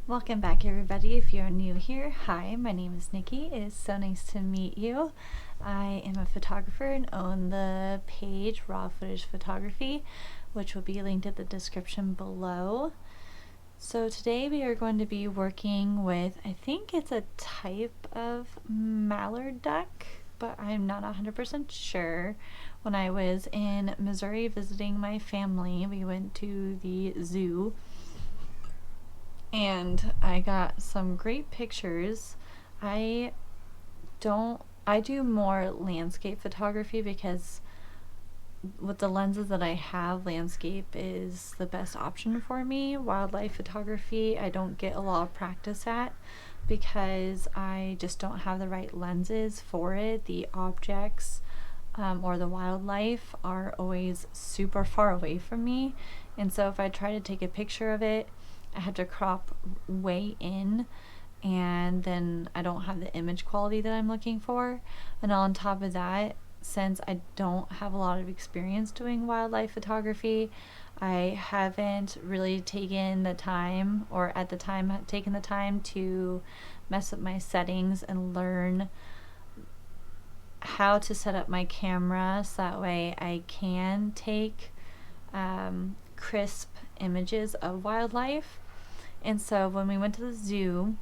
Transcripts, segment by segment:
Welcome back, everybody. If you're new here, hi, my name is Nikki. It is so nice to meet you. I am a photographer and own the page Raw Footage Photography, which will be linked in the description below. So today we are going to be working with, I think it's a type of mallard duck, but I'm not 100% sure. When I was in Missouri visiting my family, we went to the zoo and I got some great pictures. I do more landscape photography because with the lenses that I have, landscape is the best option for me. Wildlife photography, I don't get a lot of practice at because I just don't have the right lenses for it. The objects or the wildlife are always super far away from me, and so if I try to take a picture of it, I have to crop way in, and then I don't have the image quality that I'm looking for. And on top of that, since I don't have a lot of experience doing wildlife photography, I haven't really taken the time, or at the time taken the time to mess up my settings and learn how to set up my camera so that way I can take crisp images of wildlife. And so when we went to the zoo,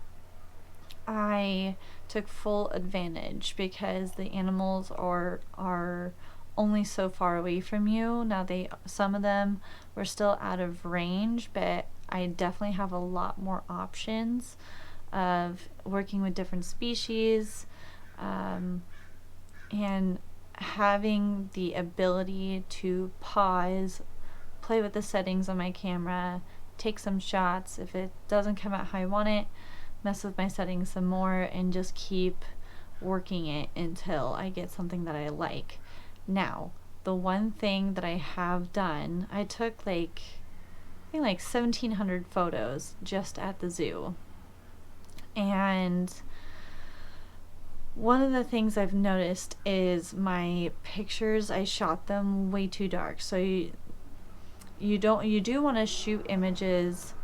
I took full advantage because the animals are only so far away from you. Now some of them were still out of range, but I definitely have a lot more options of working with different species, and having the ability to pause, play with the settings on my camera, take some shots. If it doesn't come out how I want it, mess with my settings some more and just keep working it until I get something that I like. Now, the one thing that I have done, I took I think 1,700 photos just at the zoo. And one of the things I've noticed is my pictures, I shot them way too dark. So you do want to shoot images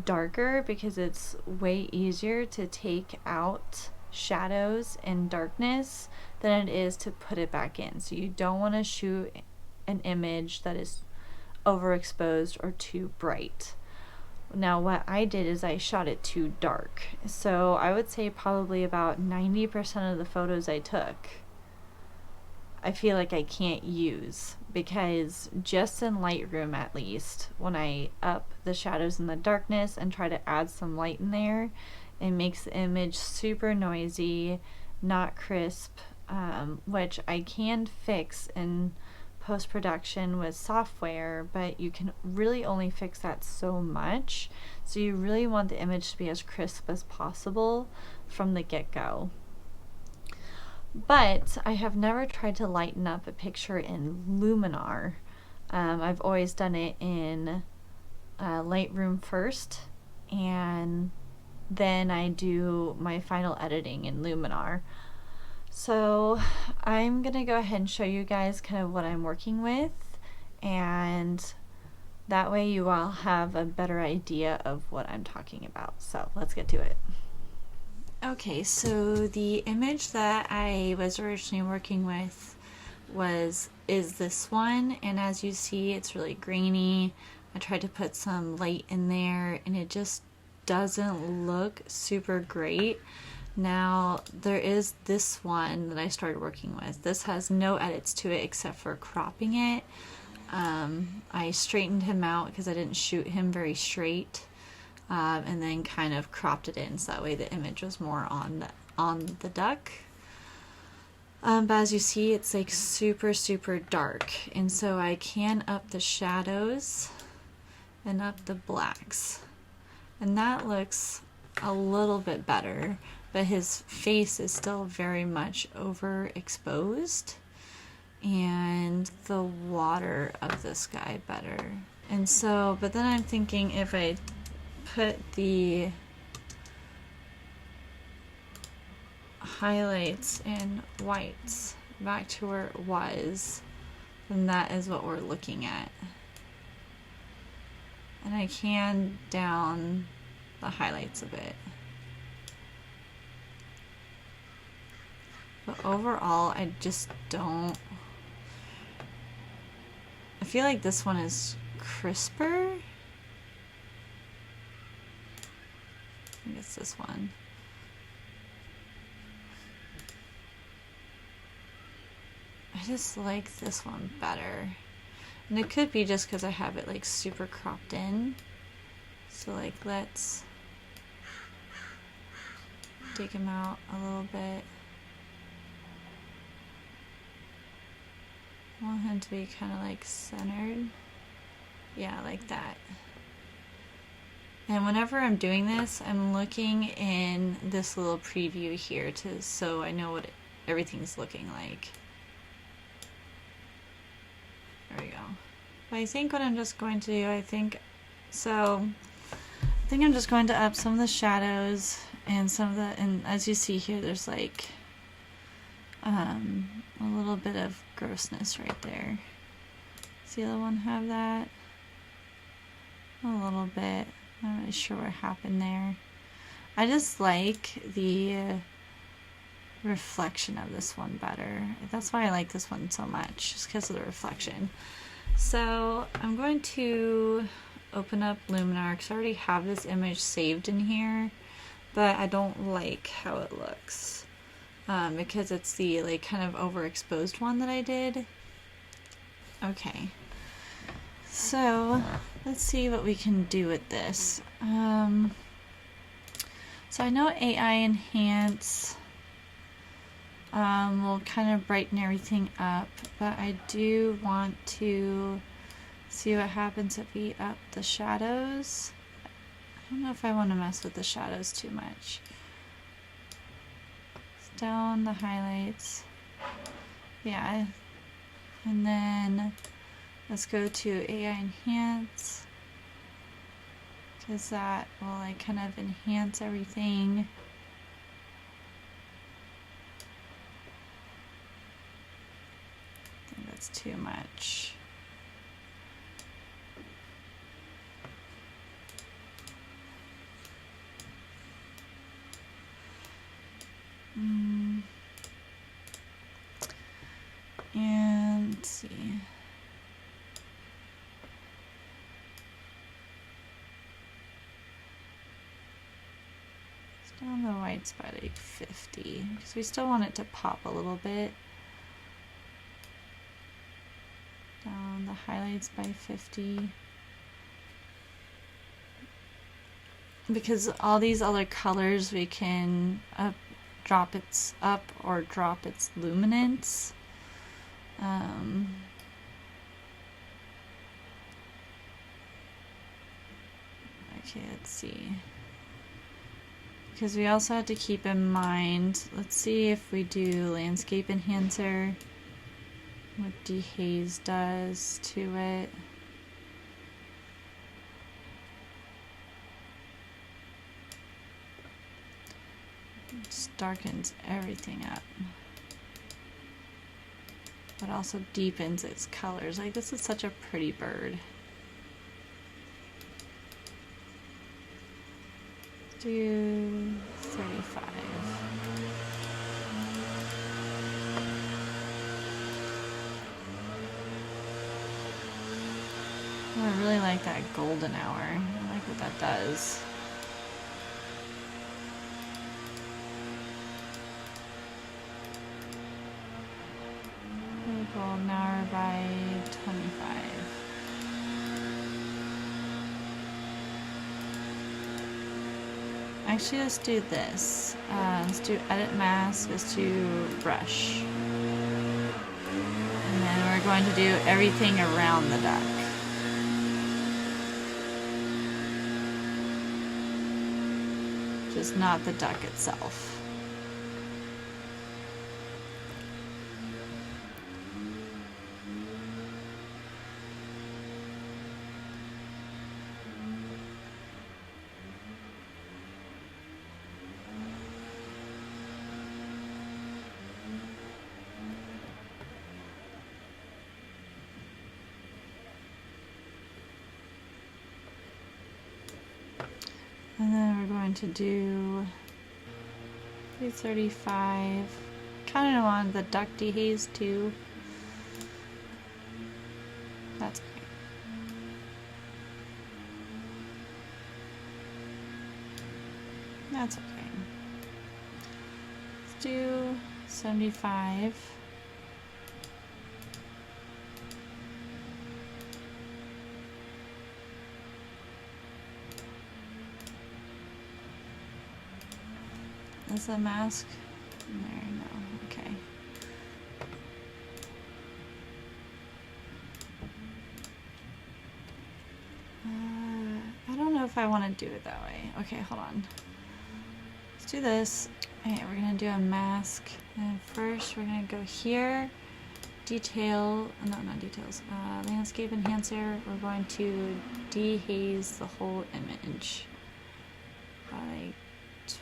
darker because it's way easier to take out shadows and darkness than it is to put it back in. So you don't want to shoot an image that is overexposed or too bright. Now what I did is I shot it too dark. So I would say probably about 90% of the photos I took I feel like I can't use, because just in Lightroom, at least, when I up the shadows and the darkness and try to add some light in there, it makes the image super noisy, not crisp, which I can fix in post-production with software, but you can really only fix that so much. So you really want the image to be as crisp as possible from the get-go. But I have never tried to lighten up a picture in Luminar. I've always done it in Lightroom first, and then I do my final editing in Luminar. So I'm gonna go ahead and show you guys kind of what I'm working with, and that way you all have a better idea of what I'm talking about. So let's get to it. Okay, so the image that I was originally working with is this one, and as you see, it's really grainy. I tried to put some light in there and it just doesn't look super great. Now there is this one that I started working with. This has no edits to it except for cropping it. I straightened him out because I didn't shoot him very straight. And then kind of cropped it in so that way the image was more on the duck. But as you see, it's like super dark, and so I can up the shadows and up the blacks, and that looks a little bit better, but his face is still very much overexposed, and the water of this guy better. And so, but then I'm thinking if I put the highlights and whites back to where it was, then that is what we're looking at. And I can down the highlights a bit. But overall, I just don't... I feel like this one is crisper. I think it's this one. I just like this one better. And it could be just because I have it like super cropped in. So like let's dig him out a little bit. I want him to be kind of like centered. Yeah, like that. And whenever I'm doing this, I'm looking in this little preview here so I know what everything's looking like. There we go. But I think what I'm just going to do, I think I'm just going to up some of the shadows and some of the, and as you see here, there's like a little bit of grossness right there. Does the other one have that? A little bit. Not really sure what happened there. I just like the reflection of this one better. That's why I like this one so much, just because of the reflection. So I'm going to open up Luminar because I already have this image saved in here, but I don't like how it looks because it's the like kind of overexposed one that I did. Okay, so let's see what we can do with this. So I know AI Enhance will kind of brighten everything up, but I do want to see what happens if we up the shadows. I don't know if I want to mess with the shadows too much. It's down the highlights. Yeah. And then let's go to AI Enhance, because that will like kind of enhance everything. I think that's too much. And let's see. Let's down the whites by like 50, because we still want it to pop a little bit. Down the highlights by 50. Because all these other colors we can drop its luminance. Okay, let's see. Because we also have to keep in mind, let's see if we do landscape enhancer, what dehaze does to it. It just darkens everything up, but also deepens its colors. Like, this is such a pretty bird. Let's do 35. Oh, I really like that golden hour. I like what that does. Golden hour by 25. Actually, let's do this. Let's do edit mask. Let's do brush. And then we're going to do everything around the duck. Just not the duck itself. And then we're going to do 335. Kind of want the duck dehaze too. That's okay. That's okay. Let's do 75. Is the mask in there? No. Okay. I don't know if I want to do it that way. Okay, hold on. Let's do this. Okay, we're gonna do a mask. And first, we're gonna go here. Detail. No, not details. Landscape enhancer. We're going to dehaze the whole image by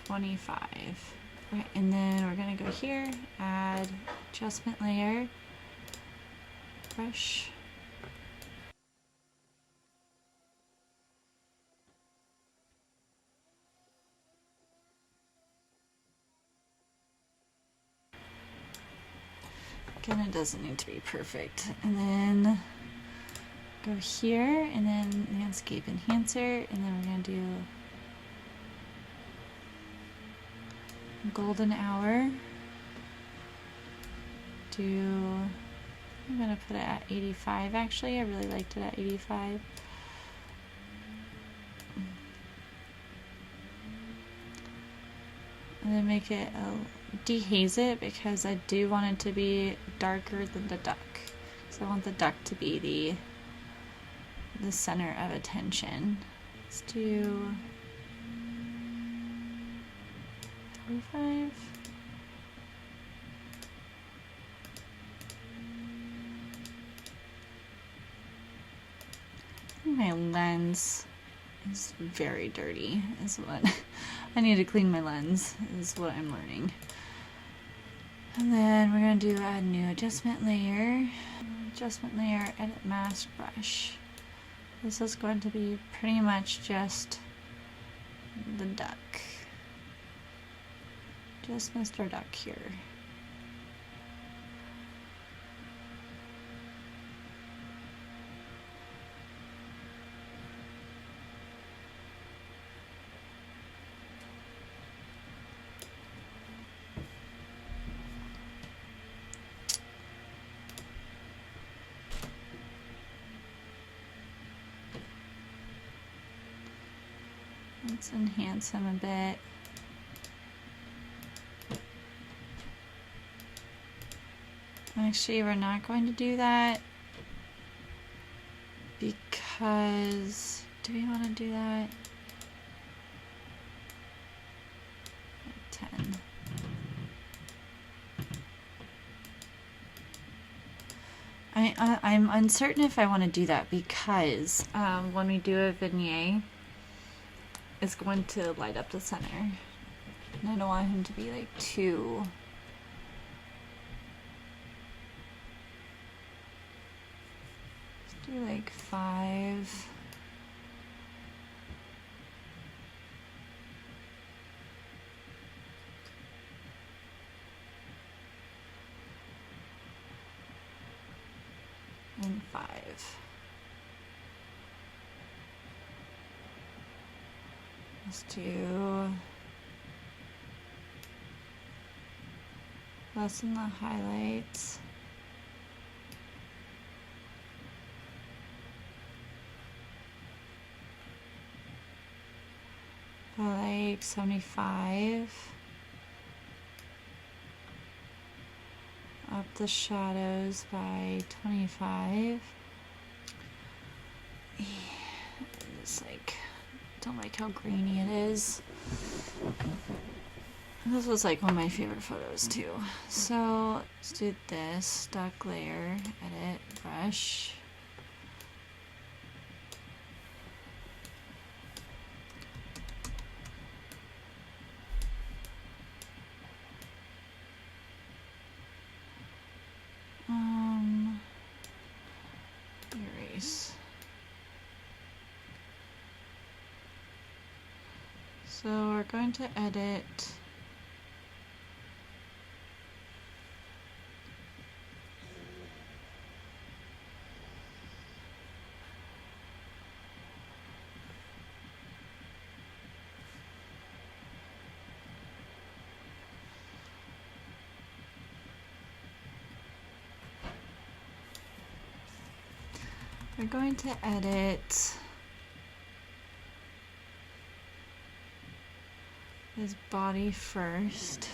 25. Right, and then we're gonna go here, add adjustment layer, brush. Again, it doesn't need to be perfect. And then go here, and then landscape enhancer, and then we're gonna do golden hour. I'm gonna put it at 85 actually. I really liked it at 85. And then make it dehaze it because I do want it to be darker than the duck. So I want the duck to be the center of attention. Let's do 45. My lens is very dirty, is what I need to clean my lens, is what I'm learning. And then we're going to do add new adjustment layer, edit mask brush. This is going to be pretty much just the duck. Just Mr. Duck here. Let's enhance him a bit. Actually, we're not going to do that because, do we want to do that? 10. I'm uncertain if I want to do that because when we do a vignette, it's going to light up the center. And I don't want him to be like too... Let's do like 5. And 5. Let's do lessen the highlights. By like 75. Up the shadows by 25. It's like, don't like how grainy it is. This was like one of my favorite photos too. So let's do this, duck layer, edit, brush. Erase. So we're going to edit his body first.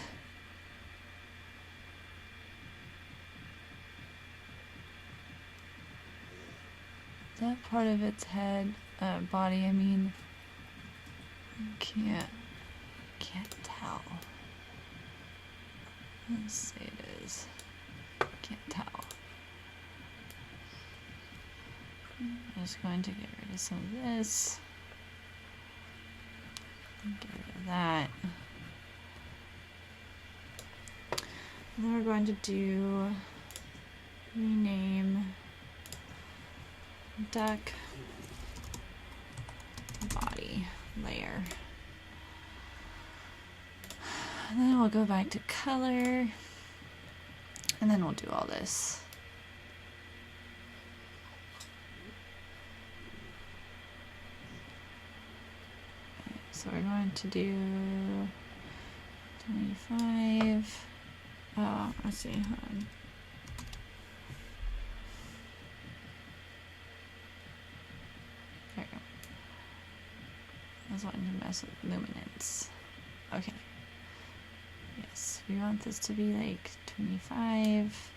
That part of its head, body, I mean, can't tell. Let's say it is. Can't tell. I'm just going to get rid of some of this. Get rid of that. And then we're going to do rename duck body layer. And then we'll go back to color, and then we'll do all this. So we're going to do 25. Oh, let's see. Hold on. There we go. I was wanting to mess with luminance. Okay. Yes, we want this to be like 25.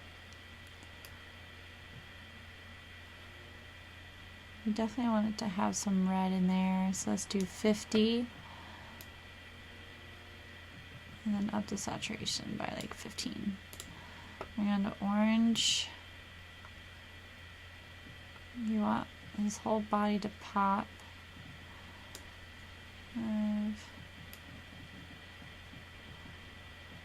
We definitely want it to have some red in there, so let's do 50. And then up the saturation by like 15. We're going to orange. You want his whole body to pop. I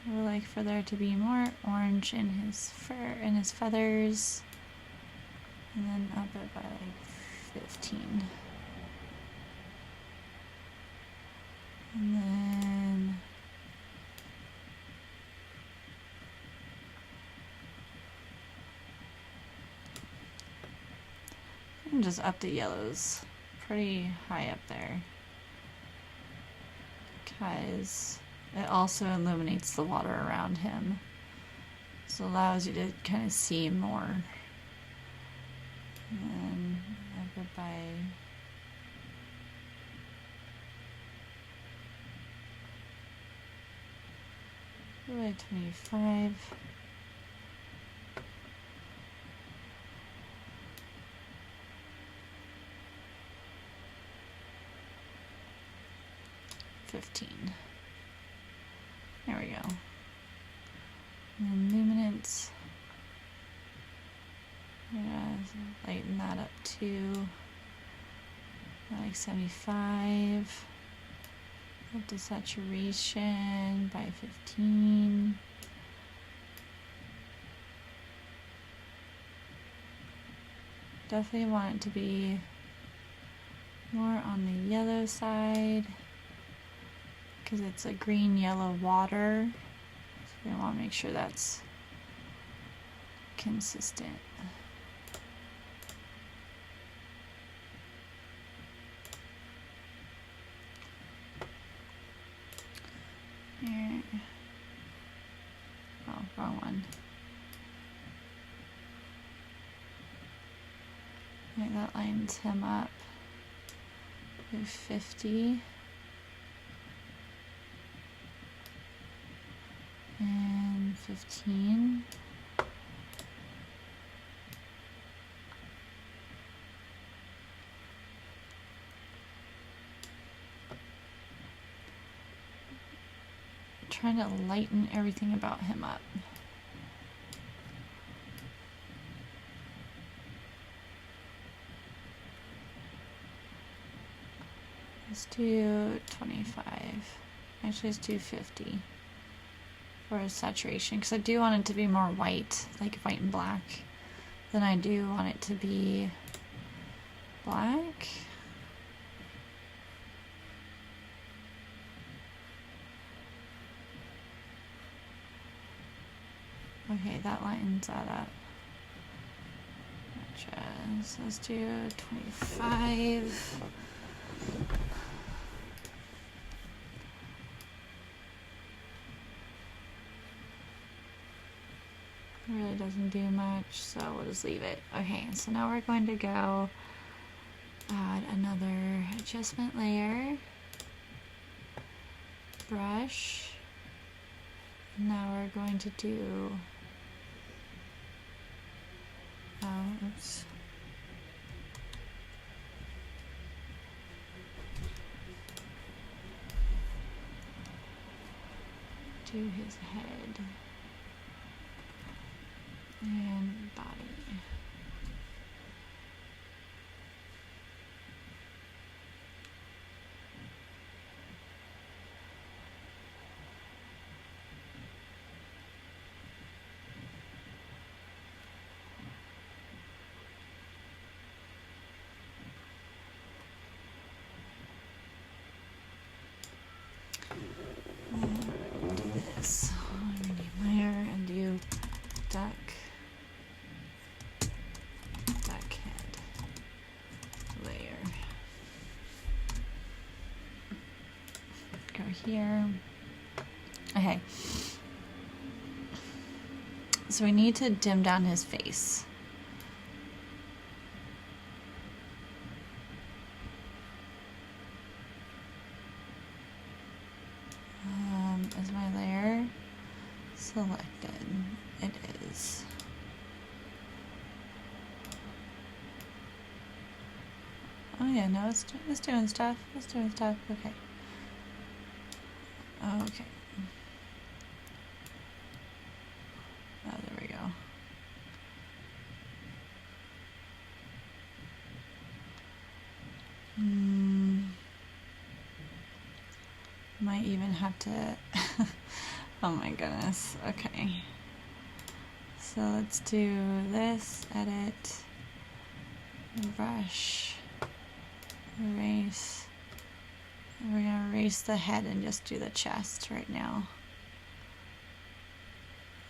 would like for there to be more orange in his fur and his feathers. And then up it by like 15. And then and just up the yellows pretty high up there, because it also illuminates the water around him, so it allows you to kind of see more. And then up it by probably 25. There we go. And then luminance. Lighten that up to like 75. Up to saturation by 15. Definitely want it to be more on the yellow side, because it's a green yellow water, so we want to make sure that's consistent. Here. Oh, wrong one. Okay, that lines him up to 50. And 15. Trying to lighten everything about him up. Let's do 25. Actually, let's do 50 for his saturation, because I do want it to be more white, like white and black, than I do want it to be black. Okay, that lightens that up. Gotcha. So let's do 25. It really doesn't do much, so we'll just leave it. Okay, so now we're going to go add another adjustment layer, brush. Now we're going to do, oops. Do his head and body. This layer and do duck head layer. Go here. Okay. So we need to dim down his face. Is my layer selected? It is. Oh yeah, no, it's doing stuff. It's doing stuff. Okay. Okay. Oh, there we go. Might even have to. Oh my goodness. Okay. So let's do this, edit, brush, erase. We're gonna erase the head and just do the chest right now.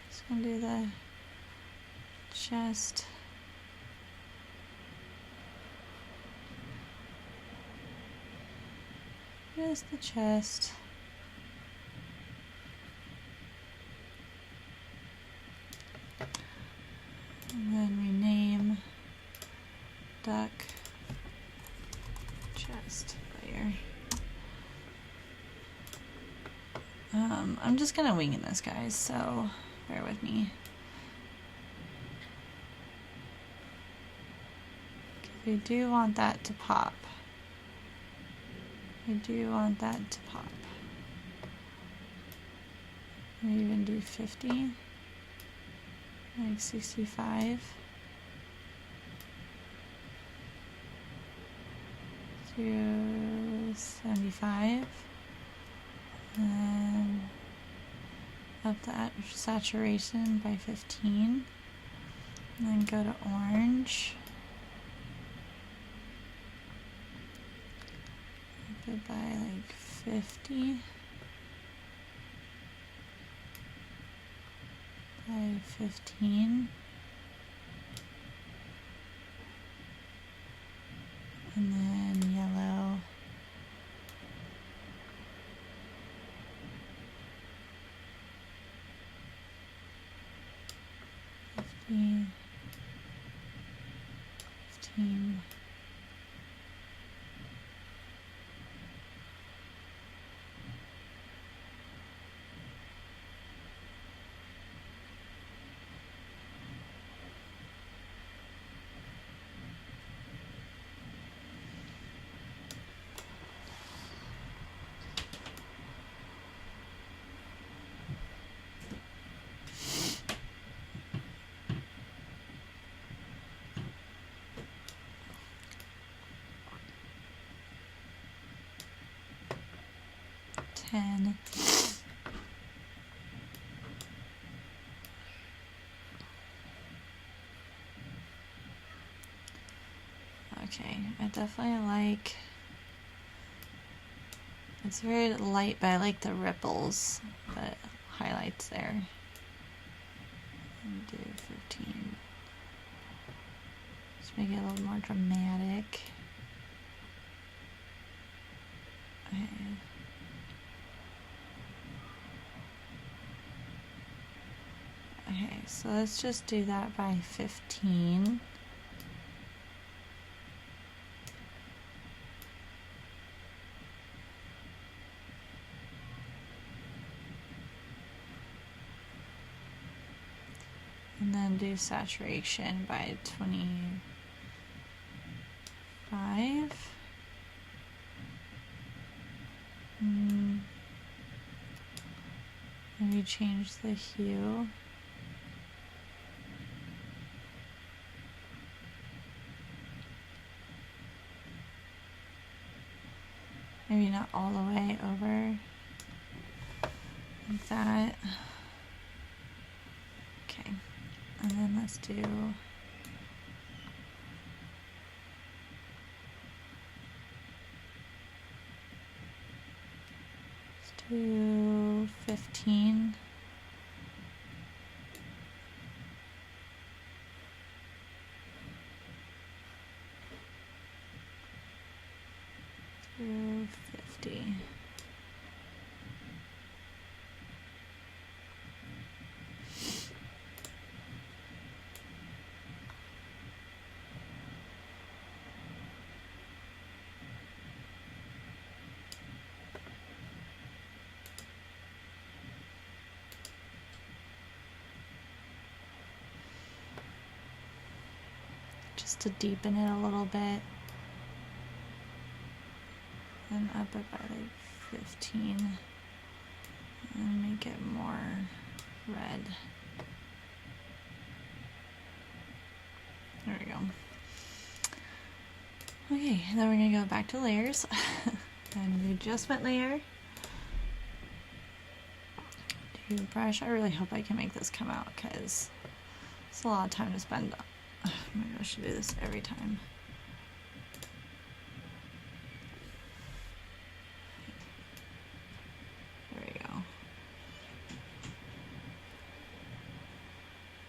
Just gonna do the chest. Just the chest. And then rename duck chest layer. I'm just kind of winging this, guys, so bear with me. We do want that to pop. We do want that to pop. We even do 50, like 65. To 75. And up the saturation by 15. And then go to orange. Up it by like 50. By 15. And then yellow. 50. 15. Okay, I definitely like, it's very light, but I like the ripples, but highlights there. And do 15. Just make it a little more dramatic. Okay. Okay, so let's just do that by 15. And then do saturation by 25. Maybe change the hue. Maybe not all the way over like that. Okay, and then let's do let's do 15. Do 50. Just to deepen it a little bit. And up it by like 15. And make it more red. There we go. Okay, then we're gonna go back to layers. And do adjustment layer. Do brush. I really hope I can make this come out because it's a lot of time to spend. Maybe I should do this every time. There we go.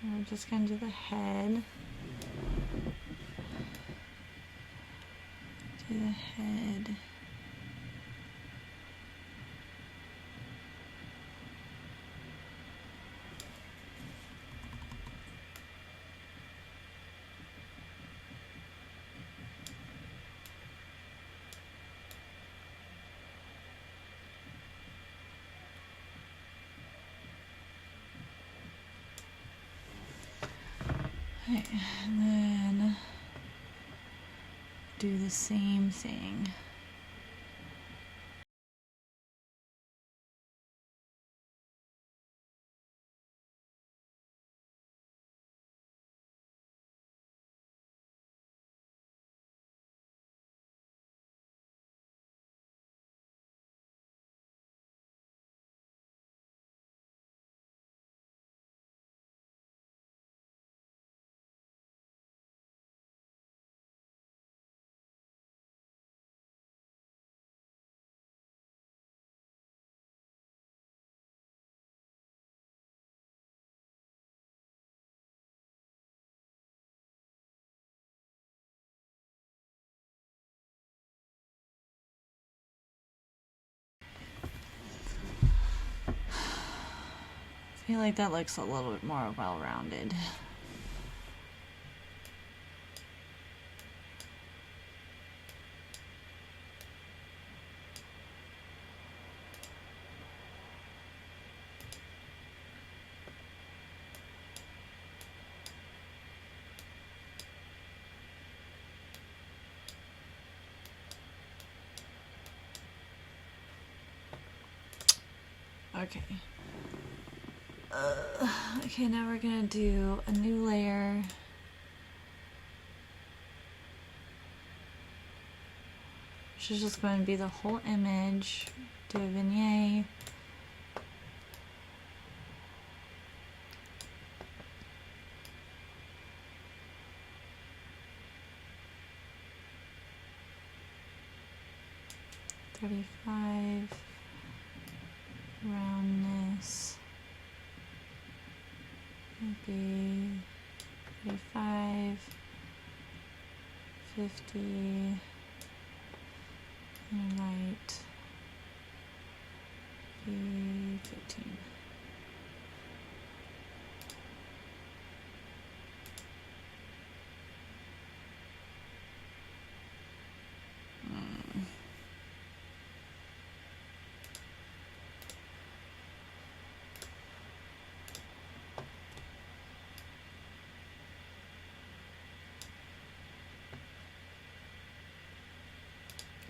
And we're just gonna do the head. Do the head. Okay, and then do the same thing. I feel like that looks a little bit more well-rounded. Okay. Okay, now we're gonna do a new layer. Which is just going to be the whole image. Do a vignette. $35. Roundness. 40, 45, 50, and light, 15.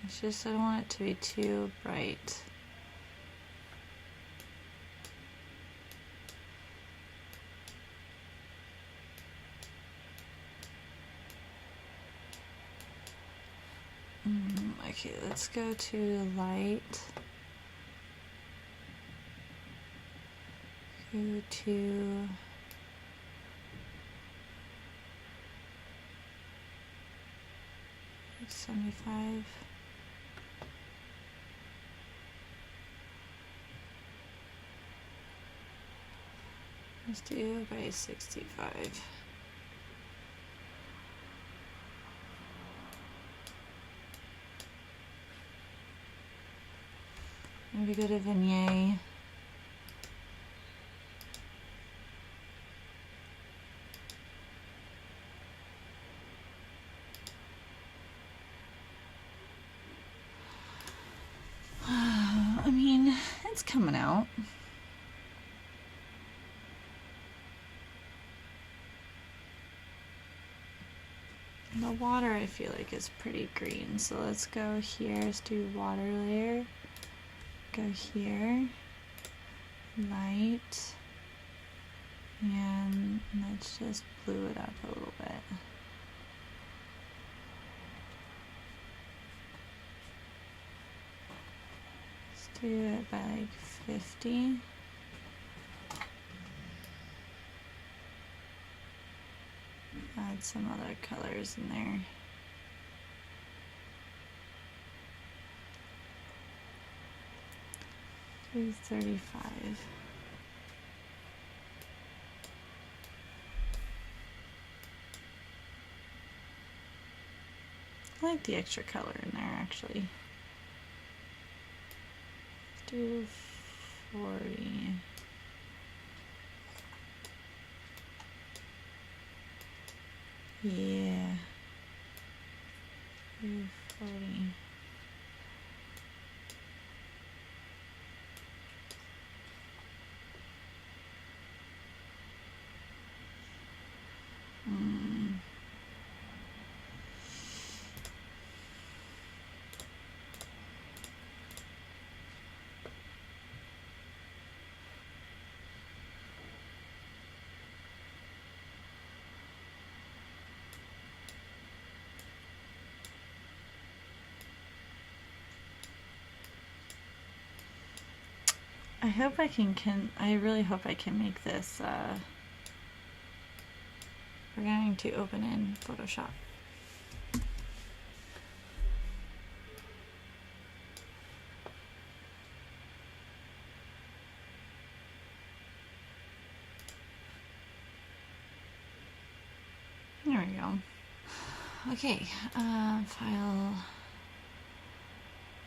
It's just I don't want it to be too bright. Okay, let's go to light. Go to 75. Let's do by 65. Maybe go to vignette. I mean, it's coming out. The water I feel like is pretty green, so let's go here. Let's do water layer. Go here, light, and let's just blue it up a little bit. Let's do it by like 50. Add some other colors in there. Do 35. I like the extra color in there actually. Let's do 40. Yeah. Do 40. I hope I I really hope I can make this, we're going to open in Photoshop. There we go. Okay, file,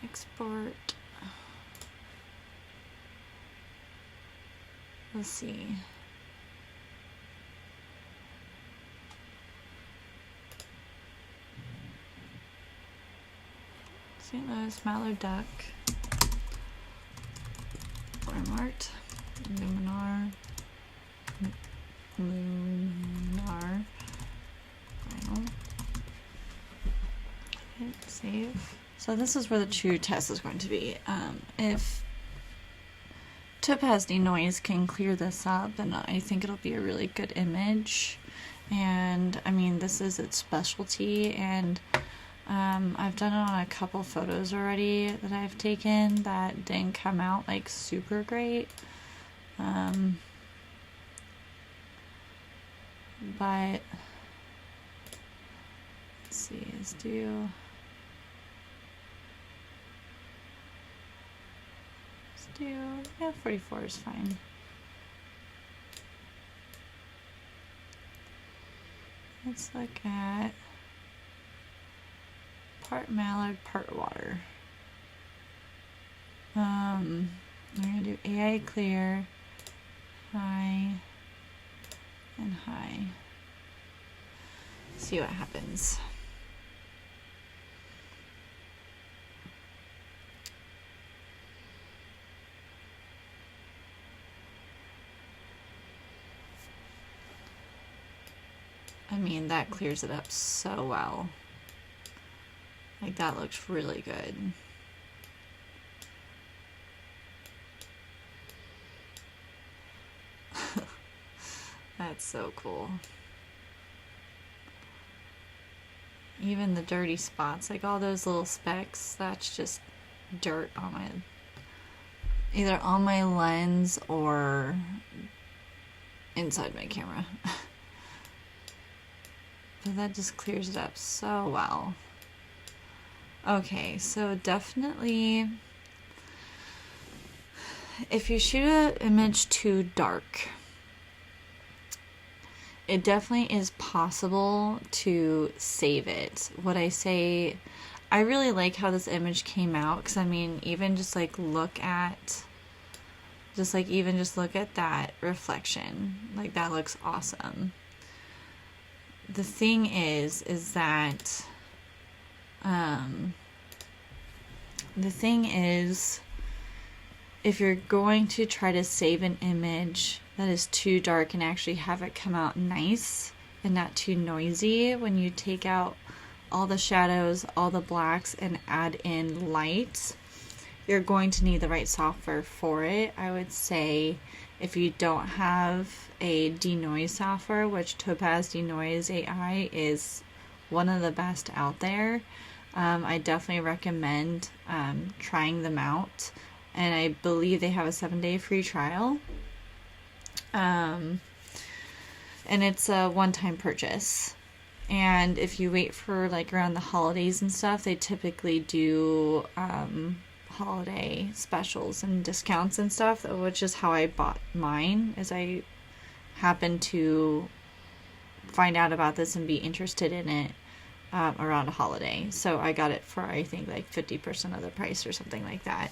export. Let's see. St. Louis mallard duck. Form art. Luminar. Luminar. Final. Hit save. So this is where the true test is going to be. If Topaz Denoise can clear this up, and I think it'll be a really good image. And I mean, this is its specialty, and I've done it on a couple photos already that I've taken that didn't come out like super great. But let's see, let's do. Yeah, 44 is fine. Let's look at part mallard, part water. I'm going to do AI clear, high, and high. See what happens. I mean, that clears it up so well. Like, that looks really good. That's so cool. Even the dirty spots, like all those little specks, that's just dirt on my, either on my lens or inside my camera. But that just clears it up so well. Okay, so definitely, if you shoot an image too dark, it definitely is possible to save it. What I say, I really like how this image came out, because I mean, even just like look at, even just look at that reflection. Like, that looks awesome. The thing is that, if you're going to try to save an image that is too dark and actually have it come out nice and not too noisy, when you take out all the shadows, all the blacks, and add in light, you're going to need the right software for it. I would say if you don't have a denoise software, which Topaz Denoise AI is one of the best out there, I definitely recommend trying them out. And I believe they have a 7-day free trial. And it's a one-time purchase. And if you wait for like around the holidays and stuff, they typically do holiday specials and discounts and stuff, which is how I bought mine, as I happened to find out about this and be interested in it around a holiday. So I got it for, I think, like 50% of the price or something like that.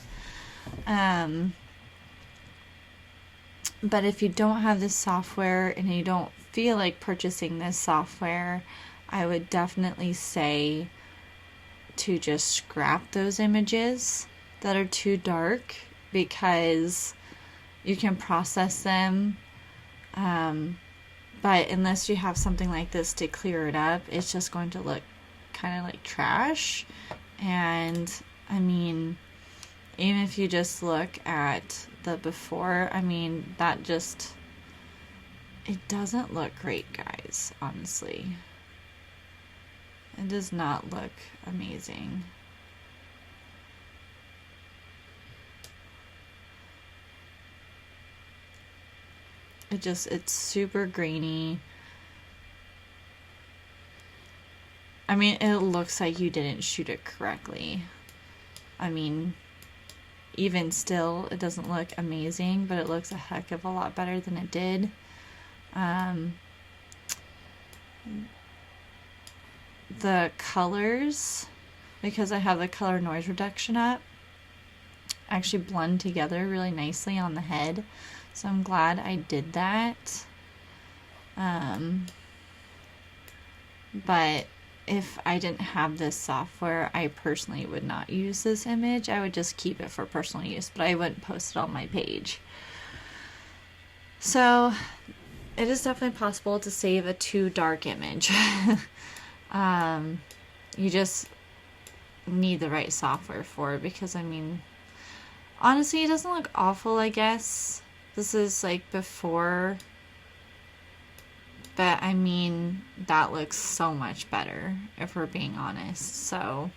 But if you don't have this software and you don't feel like purchasing this software, I would definitely say to just scrap those images that are too dark, because you can process them, but unless you have something like this to clear it up, it's just going to look kind of like trash. And I mean, even if you just look at the before, I mean, that just, it doesn't look great, guys, honestly. It does not look amazing. It's super grainy. I mean, it looks like you didn't shoot it correctly. I mean, even still, it doesn't look amazing, but it looks a heck of a lot better than it did. The colors, because I have the color noise reduction up, actually blend together really nicely on the head. So I'm glad I did that. But if I didn't have this software, I personally would not use this image. I would just keep it for personal use, but I wouldn't post it on my page. So it is definitely possible to save a too dark image. You just need the right software for it, because I mean, honestly, it doesn't look awful, I guess. This is like before, but I mean, that looks so much better, if we're being honest. So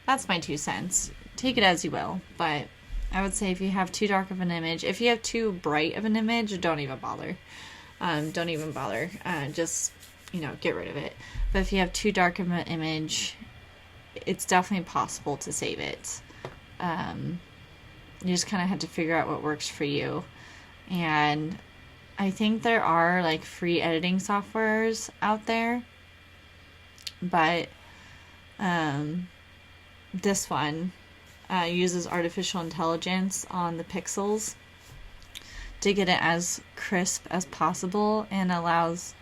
that's my 2 cents. Take it as you will, but I would say if you have too dark of an image, if you have too bright of an image, don't even bother. Don't even bother. Just, get rid of it. But if you have too dark of an image, it's definitely possible to save it. You just kind of have to figure out what works for you. And I think there are like free editing softwares out there, but this one uses artificial intelligence on the pixels to get it as crisp as possible and allows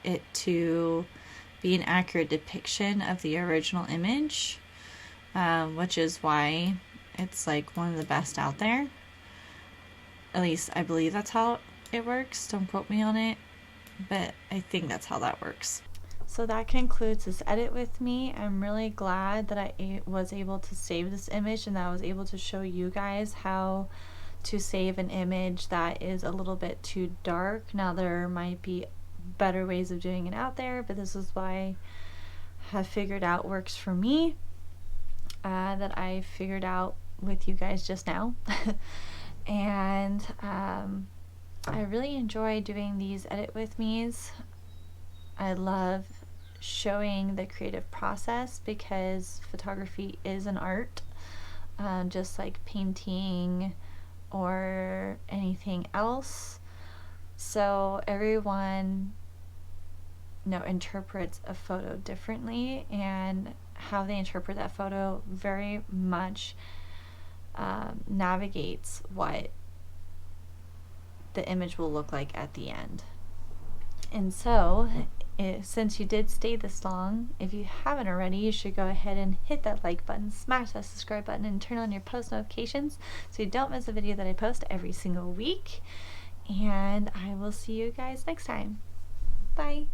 it to be an accurate depiction of the original image, which is why it's like one of the best out there. At least I believe that's how it works. Don't quote me on it, but I think that's how that works. So that concludes this edit with me. I'm really glad that I was able to save this image and that I was able to show you guys how to save an image that is a little bit too dark. Now there might be better ways of doing it out there, but this is what I have figured out works for me, that I figured out with you guys just now. And I really enjoy doing these edit with me's. I love showing the creative process because photography is an art, just like painting or anything else. So everyone, interprets a photo differently, and how they interpret that photo very much navigates what the image will look like at the end. And so, since you did stay this long, if you haven't already, you should go ahead and hit that like button, smash that subscribe button, and turn on your post notifications so you don't miss a video that I post every single week. And I will see you guys next time. Bye!